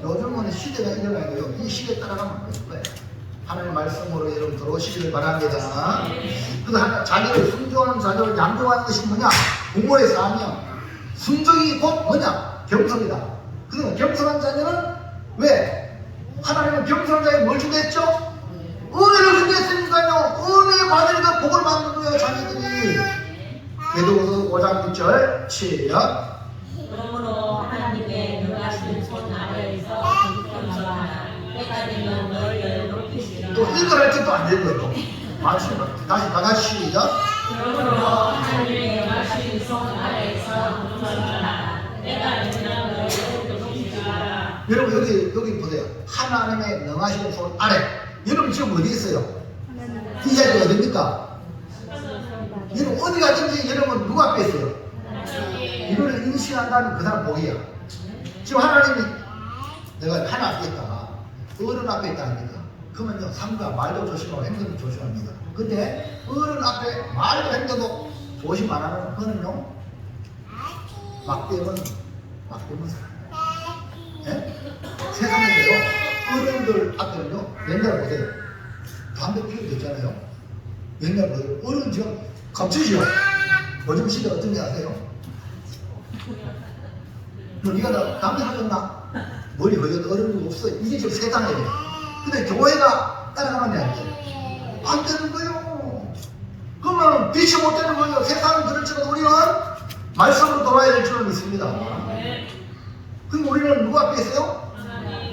요즘은 시대가 일어나고요. 이 시대에 따라가면 안 될 거예요. 하나님의 말씀으로 여러분 들어오시길 바랍니다. 그래서 자녀를 순종하는 자녀를 양육하는 것이 뭐냐? 부모의 사명. 순종이 곧 뭐냐? 겸손이다. 그래서 겸손한 자녀는 왜? 하나님은 겸손한 자에게 뭘 주겠죠? 은혜를 주겠으니까요. 은혜를 받으니까 복을 받는 거예요. 자녀들이. 베드로서 5장 6절 시작.
그러므로 하나님의 능하신 손 아래에서 겸손하라. 때가 되면 너희를 높이시리라.
또 이걸 때도 안 되는 거예요. 다시 다 같이 시작.
그러므로 하나님의 능하신 손 아래에서 겸손하라. 때가 되면 너희를 높이시리라.
여러분 여기 보세요. 하나님의 능하신 손 아래. 여러분 지금 어디 있어요? 이 자리가 어딥니까? 여러분 어디 가든지 여러분 누구 앞에 있어요? 이거를 인식한다는 그 사람 복이야. 지금 하나님이 내가 하나 앞에 있다, 어른 앞에 있다 합니다. 그러면요, 삶과 말도 조심하고 행동도 조심합니다. 근데 어른 앞에 말도 행동도 조심 안 하는 그는요, 막대면 사람. 예? 세상에서요, 어른들 앞에는요, 옛날 보세요. 담배 피우고 있잖아요. 옛날 보세요. 어른 지금 감추시오. 요즘 시대 어떤지 아세요? 너 네가 담배 하셨나? 머리 허여도 어른이 없어. 이게 지금 세상이에요. 근데 교회가 따라가면 안 돼. 안 되는 거예요. 그러면 빛이 못 되는 거예요. 세상은 그렇지만 우리는 말씀으로 돌아야 될 줄은 믿습니다. 그럼 우리는 누구 앞에 있어요?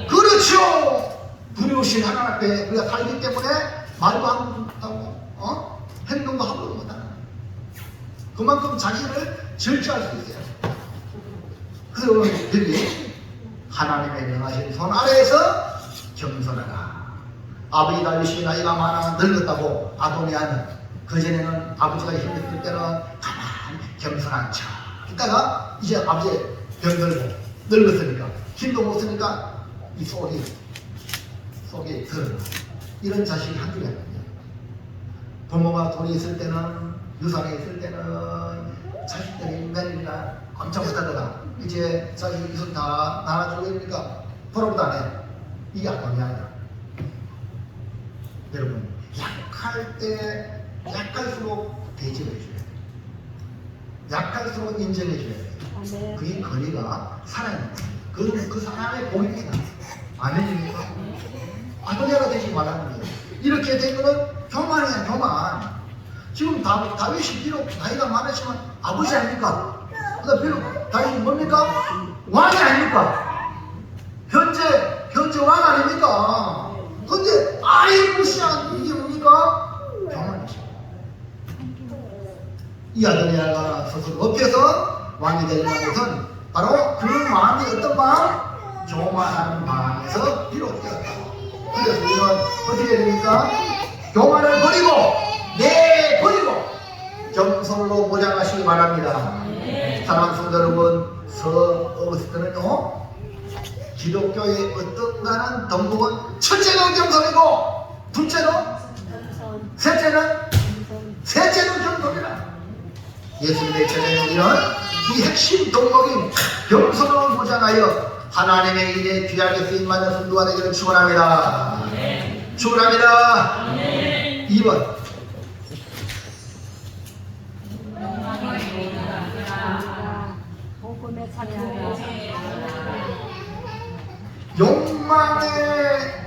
그렇죠. 두려우신 하나님 앞에 우리가 살기 때문에 말도 함부로 못하고 행동도 함부로 못하는 거예요. 그만큼 자기를 절제할 수 있어요. 그래서 여기 하나님의 명하신 손 아래에서 겸손하라. 아버지 다윗이 나이가 많아 늙었다고 아도니아는 그전에는 아버지가 힘들을 때는 가만히 겸손한 척 이따가 이제 아버지 병들고 늙었으니까 힘도 못 쓰니까 이 속이 드러나. 이런 자식이 한둘이 아닙니다. 부모가 돈이 있을 때는, 유산이 있을 때는 자식들이 인간이니까 깜짝 못하다가 이제 자식 유산 다 나눠주고 이러니까 돌아보도 안 해. 이게 아도니아다. 여러분, 약할 때 약할수록 대접해 줘야 돼. 약할수록 인정해 줘야 돼. 그게 거리가 살아있는 거예요. 그 사람의 복입니다. 아멘입니까? 아도니아가 되지 말라는 거예요. 이렇게 된 거는 교만이야, 교만. 지금 다윗이 비록 나이가 많았지만 아버지 아닙니까? 그러니까 비록 다윗이 뭡니까? 왕이 아닙니까? 현재 왕 아닙니까? 근데 아예 무시한 이게 뭡니까? 교만이죠. 이 아도니아가 스스로 업혀서 왕이 되려는 것은 바로 그 마음이 어떤 마음? 교만한 마음에서 비롯되었다. 그래서 우리는 어떻게 됩니까? 교만을 버리고 내버리고 겸손으로 모장하시기 바랍니다. 사랑하는 성도 여러분, 어거스틴은요, 기독교의 어떤가는 덕목은 첫째는 겸손이고 둘째는 셋째는 겸손이라. 예수님의 제자인 우리는 이 핵심 덕목인 겸손을 보장하여 하나님의 일에 귀하게 쓰임받는 성도가 되기를 축원합니다. 축원합니다. 2번
복음의 찬양이라.
욕망의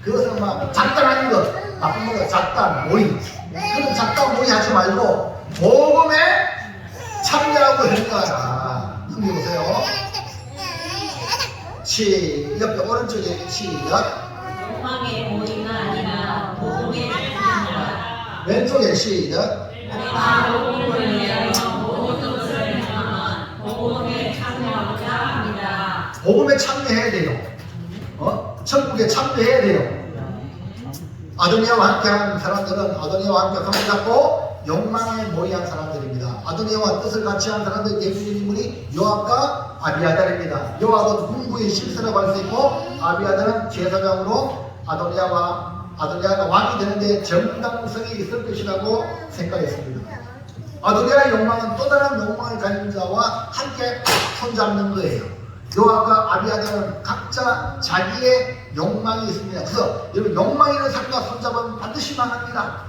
그것은 막 작단하는 것, 나쁜 거 작단, 모의. 그런 작단 모의 하지 말고 복음에 참여하고 행동하라. 여기 보세요. 옆에 오른쪽에 시작.
욕망의 모의가 아니라 복음의 참여라.
왼쪽에 시작.
내가 복음을 위하여 모든 것을 행하면 복음에 참여하고자 합니다.
복음에 참여해야 돼요. 천국에 참여해야 돼요. 아도니아와 함께한 사람들은 아도니아와 함께 손을 잡고 욕망에 모의한 사람들입니다. 아도니아와 뜻을 같이 한 사람들 대표적인 인물이 요압과 아비아달입니다. 요압은 군부의 실세라고 할 수 있고 아비아달은 제사장으로 아도니아가 왕이 되는데 정당성이 있을 것이라고 생각했습니다. 아도니아의 욕망은 또 다른 욕망을 가진 자와 함께 손잡는 거예요. 요압과 아비아달은 각자 자기의 욕망이 있습니다. 그래서 여러분 욕망 있는 사람과 손잡으면 반드시 망합니다.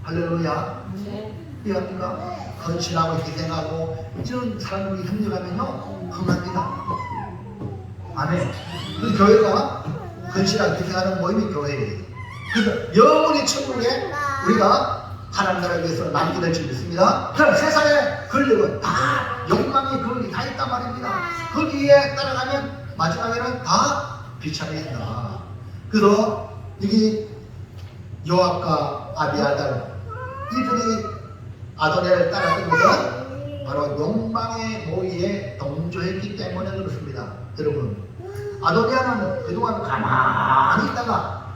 할렐루야. 이해합니까? 헌신하고 희생하고 이런 사람들이 협력하면요 흥합니다. 아멘. 그 교회가 헌신하고 희생하는 모임이 교회예요. 그래서 영원히 천국에 우리가 하나님 나라를 위해서 남게 될 줄 믿습니다. 그럼 세상의 권력은 다 욕망이 거기 다 있단 말입니다. 거기에 따라가면 마지막에는 다 비참해진다. 그래서 여기 요압과 아비아달 이들이 아도니아를 따랐던 것은 바로 욕망의 모의에 동조했기 때문에 그렇습니다. 여러분 아도니아는 그동안 가만히 있다가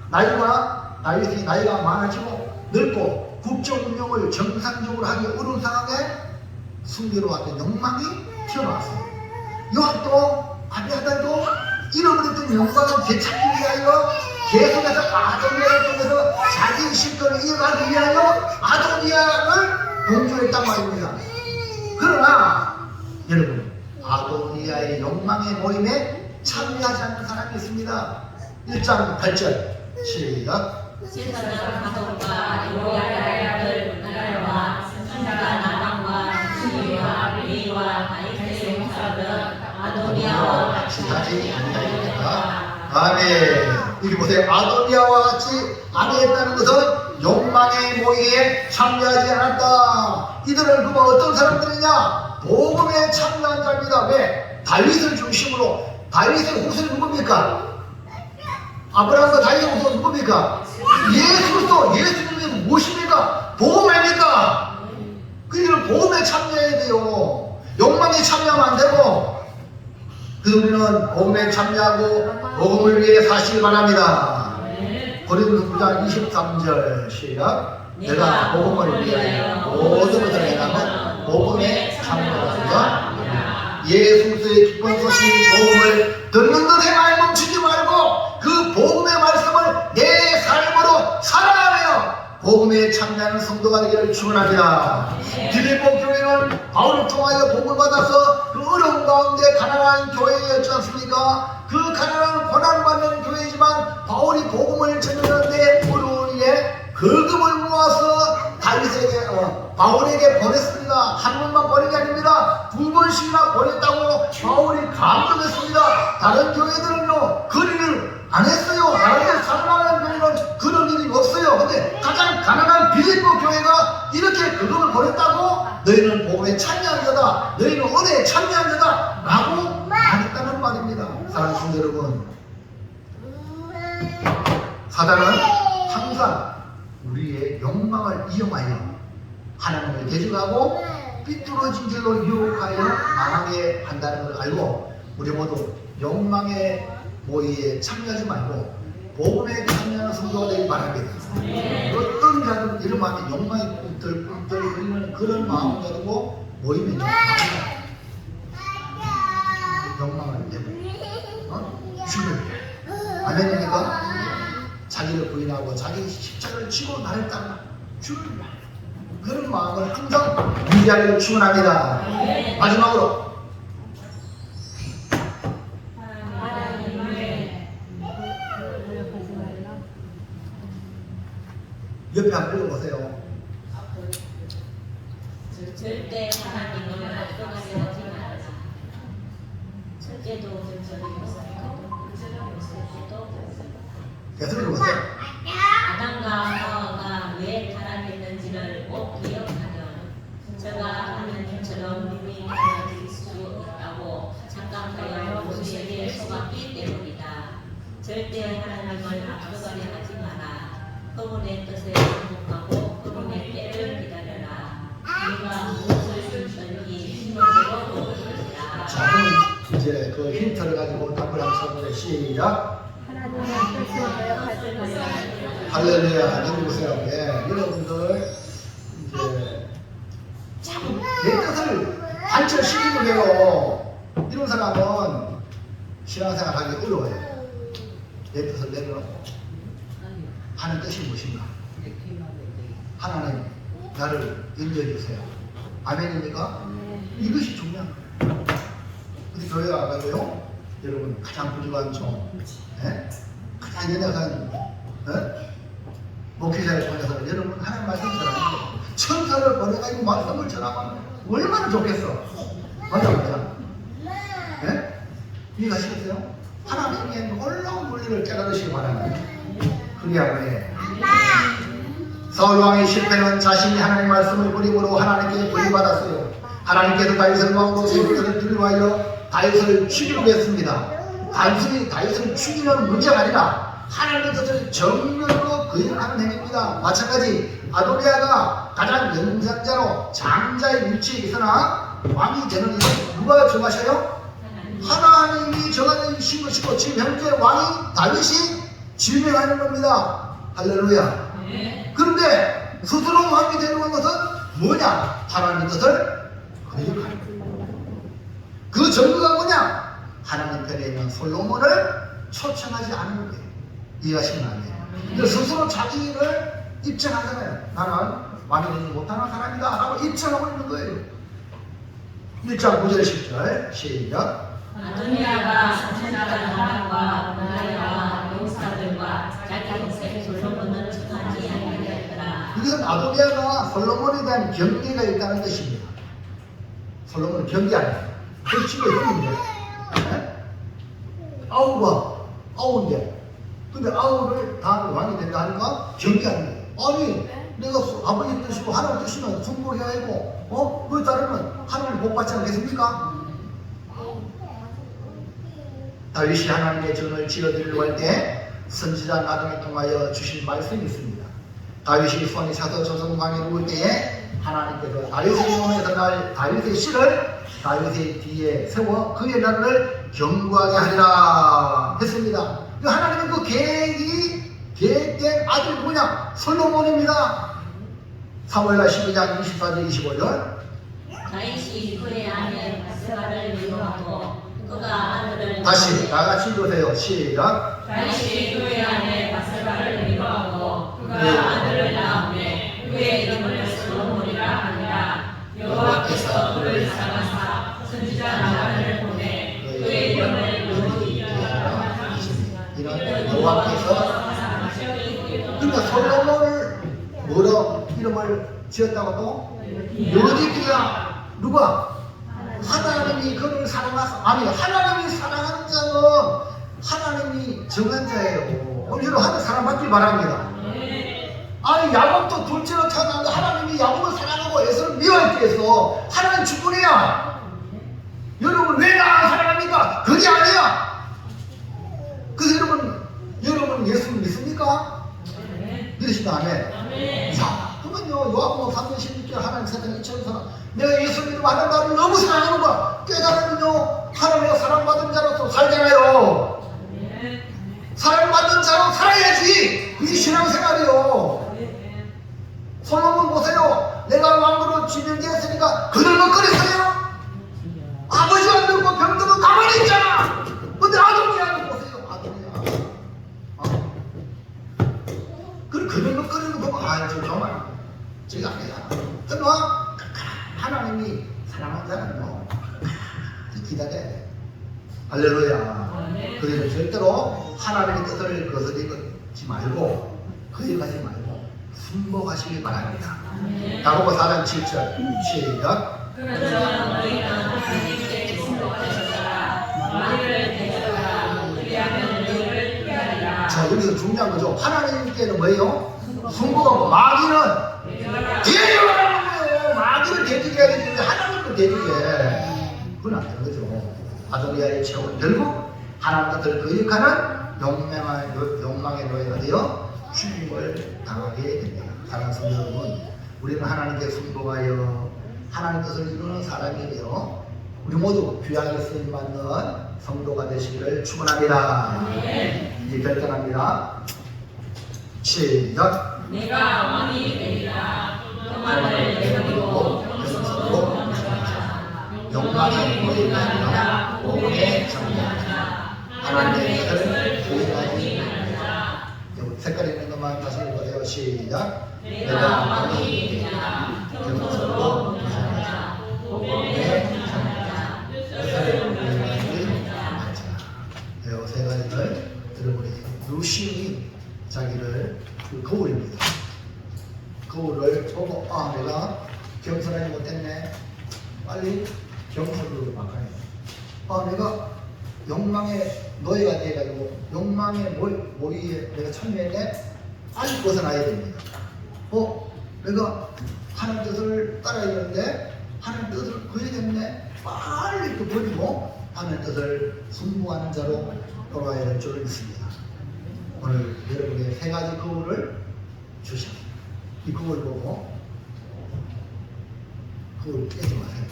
다윗이 나이가 많아지고 늙고 국정 운영을 정상적으로 하기 어려운 상황에 순교로 왔던 욕망이 튀어나왔어요. 요압도 아비아달도 잃어버렸던 영광을 되찾기 위하여 계속해서 아도니아를 통해서 자기 실권을 이어가기 위하여 아도니아를 동조했단 말입니다. 그러나 여러분 아도니아의 욕망의 모임에 참여하지 않는 사람이 있습니다. 1장 8절 시작.
제사장 사독과 요야의 아들 나달과 선지자 나단과 시위와 레이와 다윗의 용사들 아도니아와 같이 하지 아니하였다.
아멘. 여기 보세요. 아도니아와 같이 안 했다는 것은 욕망의 모의에 참여하지 않았다. 이들은 그만 어떤 사람들이냐? 복음에 참여한 자입니다. 왜? 다윗을 중심으로. 다윗의 후손이 누굽니까? 아브라함과 다윗의 후손은 누굽니까? 예수 그리스도. 예수님이 무엇입니까? 복음 아닙니까? 그들은 복음에 참여해야 돼요. 욕망에 참여하면 안 되고. 그래서 우리는 복음에 참여하고 복음을 위해 사시길 바랍니다. 고린도서 9장 23절 시작. 내가 복음을 위하여 모든 것을 행하면 복음에 참여하리라. 예수 그리스도의 기쁜 소식 복음을 듣는 것에 말 멈추지 말고 그 복음의 말씀을 내 삶으로 살아가며 복음에 참여하는 성도가 되기를 축원합니다. 빌립보 교회는 바울을 통하여 복음을 받아서 그 어려운 가운데 가난한 교회였지 않습니까? 그 가난한 고난받는 교회이지만 바울이 복음을 전하는데 어려운 일에 거금을 모아서 바울에게 보냈습니다. 한 번만 보낸 게 아닙니다. 2번씩이나 보냈다고 바울이 감동했습니다. 다른 교회들은요 그런 일을 안 했어요. 다른 데 살아나는 교회는 그런 일이 없어요. 근데 가장 가난한 빌립보 교회가 이렇게 그금을 보냈다고 너희는 복음에 참여한 자다, 너희는 은혜에 참여한 자다 라고 말했다는 말입니다. 사랑하는 성도 여러분, 사단은 항상 우리의 욕망을 이용하여 하나님을 대적하고 삐뚤어진 길로 유혹하여 망하게 한다는 걸 알고 우리 모두 욕망의 모의에 참여하지 말고 복음에 참여하는 성도가 되길 바랍니다. 어떤 자들은 이런 마음이 욕망이 꿈틀꿈틀 거리는 그런 마음을 가지고 모이면 욕망을 내고 죽을 아멘입니까? 자기를 부인하고 자기 십자가를 지고 나를 따라 죽을 그런 마음을 항상 유지하기를 축원합니다. 마지막으로 옆에 한번 읽어보세요.
절대 하나님을 앞서가지 않지만 첫째도
계속 읽어보세요.
아담과 하와가 왜 타락했는지를 꼭 기억하면 저가 하는 일처럼 눈이 달라질 수 있다고 착각하여 모세에게 속았기 때문이다. 절대 하나님을 앞서가려 하지 마라. 그분의 뜻에 순종하고 그분의 때를 기다려라. 네가 무엇을 주든지 신호대로 도울 것이다.
자, 그럼 이제 그 힌트를 가지고 답을 한번 쳐보세요. 시작.
하나님의 뜻을 개혁하지 마세요.
할렐루야. 읽어보세요. 예, 여러분들 이제 참 내 뜻을 관철시키는 게요. 이런 사람은 신앙생활 하기 어려워요. 내 뜻을 내려놓고 하는 뜻이 무엇인가? 하나님 나를 인도해 주세요. 아멘입니까? 이것이 중요한 거예요. 우리 교회 와가지고요, 여러분 가장 부족한 종, 예? 가장 연약한 목회자를 보내서 여러분 하나님 말씀 전하는 거예요. 천사를 보내가지고 말씀을 전하면 얼마나 좋겠어. 맞아. 예? 이해가시겠어요? 하나님의 놀라운 원리를 깨달으시기 바랍니다. 그래야 왜? 사울왕의 실패는 자신이 하나님의 말씀을 버림으로 하나님께 버림받았어요. 하나님께서 다윗을 왕으로 세우기를 두려워하여 다윗을 죽이려고 했습니다. 단순히 다윗을 죽이는 문제가 아니라 하나님의 뜻을 정면으로 거역하는 행위입니다. 마찬가지 아도니아가 가장 연장자로 장자의 위치에 있으나 왕이 되는 일은 누가 정하셔요? 하나님이 정하신 것이고 지금 현재 왕이 다윗이 지명하는 겁니다. 할렐루야. 그런데 스스로 왕이 되는 것은 뭐냐? 하나님의 뜻을 거역하는 거예요. 그 전부가 뭐냐? 하나님 편에 있는 솔로몬을 초청하지 않는 거예요. 이해하시면 안 돼요. 근데 스스로 자기를 입증하잖아요. 나는 왕이 되지 못하는 사람이다 라고 입증하고 있는 거예요. 1장 9절 10절 시작.
아도니아가 선지자들 나라와 나라와 용사들과 자기 동생 솔로몬을 청하지 아니하였더라.
이것은 아도니아가 솔로몬에 대한 경계가 있다는 뜻입니다. 솔로몬은 경계 아니에요. 그 친구 형인데 아우인데 근데 아우를 다 왕이 된다 하니까 경계 아니에요. 아니 내가 아버지 뜻이고 하나님 뜻이면 순복해야 하고 그 따르면 하나님 복 받지 않겠습니까? 다윗이 하나님의 전을 지어드리려고 할 때 선지자 나단을 통하여 주신 말씀이 있습니다. 다윗이 손이 차서 조선왕에 누울 때에 하나님께서 다윗의 몸에서 날 다윗의 씨를 다윗의 뒤에 세워 그의 나라를 견고하게 하리라 했습니다. 하나님의 그 계획된 아들이 누구냐? 솔로몬입니다. 사무엘하 12장 24절 25절.
다윗이 그의 아내 바세바를 미워하고 그가 아들을
다시 다같이 읽으세요. 시작.
다윗이 그의 아내 바세바를 미워하고 그가 아들을 낳으매 그의 이름을 솔로몬이라 하니라. 여호와께서 그를 사랑하사 선지자 나단을 보내 그의 이름을 여호와라 하시니라.
이런 여호와께서 그러니까 솔로몬을 뭐로 이름을 지었다고 또? 여호디기야. 누가? 하나님이 그를 사랑하사. 아니 하나님이 사랑하는 자는 하나님이 정한 자예요. 오늘 하는 사랑받길 바랍니다. 아니 야곱도 둘째로 태어났는데 하나님이 야곱을 사랑하고 에서를 미워했기 위해서 하나님 주권이야. 여러분 왜 나 사랑합니까? 그게 아니야. 그래서 여러분 예수 믿습니까? 믿으시다. 아멘. 자, 그러면요 요한복음 3장 16절 하나님 세상 이처럼 사랑 내가 예수 믿으면 하나님 나를 너무 사랑하는 거야. 깨달으면요 하나님의 사랑받은 자로서 살잖아요. 사랑받는 자로 살아야지. 그게 신앙생활이에요. 솔로몬 보세요. 내가 왕으로 지명되었으니까 그들먹거렸어요. 아버지가 늙고 병들고 가만히 있잖아. 근데 아도니아를 보세요. 아도니아. 그걸 그들먹거리는 거 보면 저 정말 저희가 안 되잖아. 그러나 하나님이 사랑하는 자는요 기다려야 돼. 할렐루야. 그래서 절대로 하나님의 뜻을 거스르지 말고 거기 가지 말고 순복하시기 바랍니다. 야고보 4장 7절 시작.
그러나 너희는 하나님께 순복하셨더라. 마귀를 대적하라. 그리하면 너희를 피하리라.
자, 여기서 중요한 거죠. 하나님께는 뭐예요? 순복하고 마귀는 대적하라는 거예요. 마귀를 대적해야 되는데 하나님을 대적해. 그건 안 되는 거죠. 아도리아의 최후는 결국 하나님 뜻을 거역하는 욕망의 노예가 되어 죽임을 당하게 됩니다. 사랑하는 성도 여러분, 우리는 하나님께 순복하여 하나님 뜻을 이루는 사람이며 우리 모두 귀하게 쓰임받는 성도가 되시기를 축원합니다. 이제 결단합니다. 시작.
내가 왕이 되리라. 평안을 내버리고 겸손으로 경전하자.
영광의 노예가 아니라 복음의 정리하자. 하나님의 뜻을 구하지 말자. 색깔 있는 것만 다시 읽어보세요. 시작.
내가 왕이 되리라. 겸손으로 경전하자. 복음의 정리하자. 뜻을 구하지 말자.
이 세 가지를 들어보니 루시이 자기를 그 거울입니다. 거울을 보고 아 내가 겸손하지 못했네. 빨리 겸손으로 바꿔야 돼. 아 내가 욕망의 노예가 돼가지고 욕망의 모의에 내가 참여했네. 빨리 벗어나야 됩니다. 내가 하나님 뜻을 따라야 되는데 하나님 뜻을 거역했네. 빨리 또 버리고 하나님 뜻을 순종하는 자로 돌아와야 될 줄을 믿습니다. 오늘 여러분에게 세 가지 거울을 주십니다. 이 거울 보고 거울 깨지 마세요.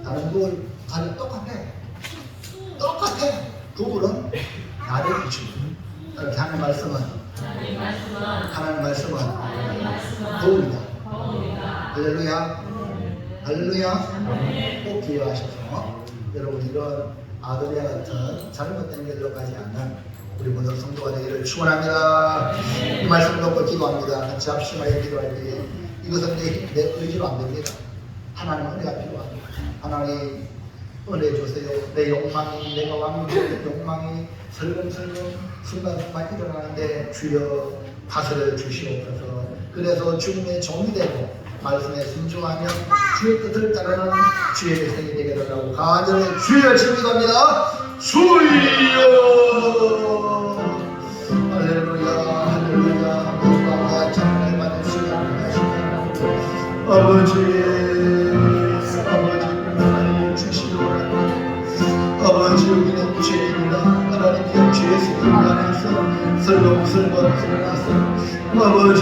다른 거울 가격 똑같아. 거울은 나를 비춥니다. 이렇게 하나님 말씀은 거울이다. 할렐루야. 할렐루야. 꼭 기억하셔서 여러분 이런 아도리아 같은 잘못된 길로 가지 않는 우리 모든 성도가 되기를 축원합니다. 이 말씀을 놓고 기도합니다. 같이 합심하여 기도할 때 이것은 내 의지로 안 됩니다. 하나님 은혜가 필요합니다. 하나님 은혜 주세요. 내 욕망이 내가 왕의 욕망이 설금설금 순간순간 일어나는데 주여 다스려 주시옵소서. 그래서 주님의 종이 되고 말씀에 순종하며 주의 뜻을 따르는 주의 백성이 되게 달라고 간절히 주여 기도합니다. 주여 할렐루야 할렐루야. 영광과 찬양을 받으시옵소서. 아버지 하나님 주시옵소서. 아버지 여기는 죄입니다. 하나님의 죄에서 인간에서 설렁설렁 일어나서 아버지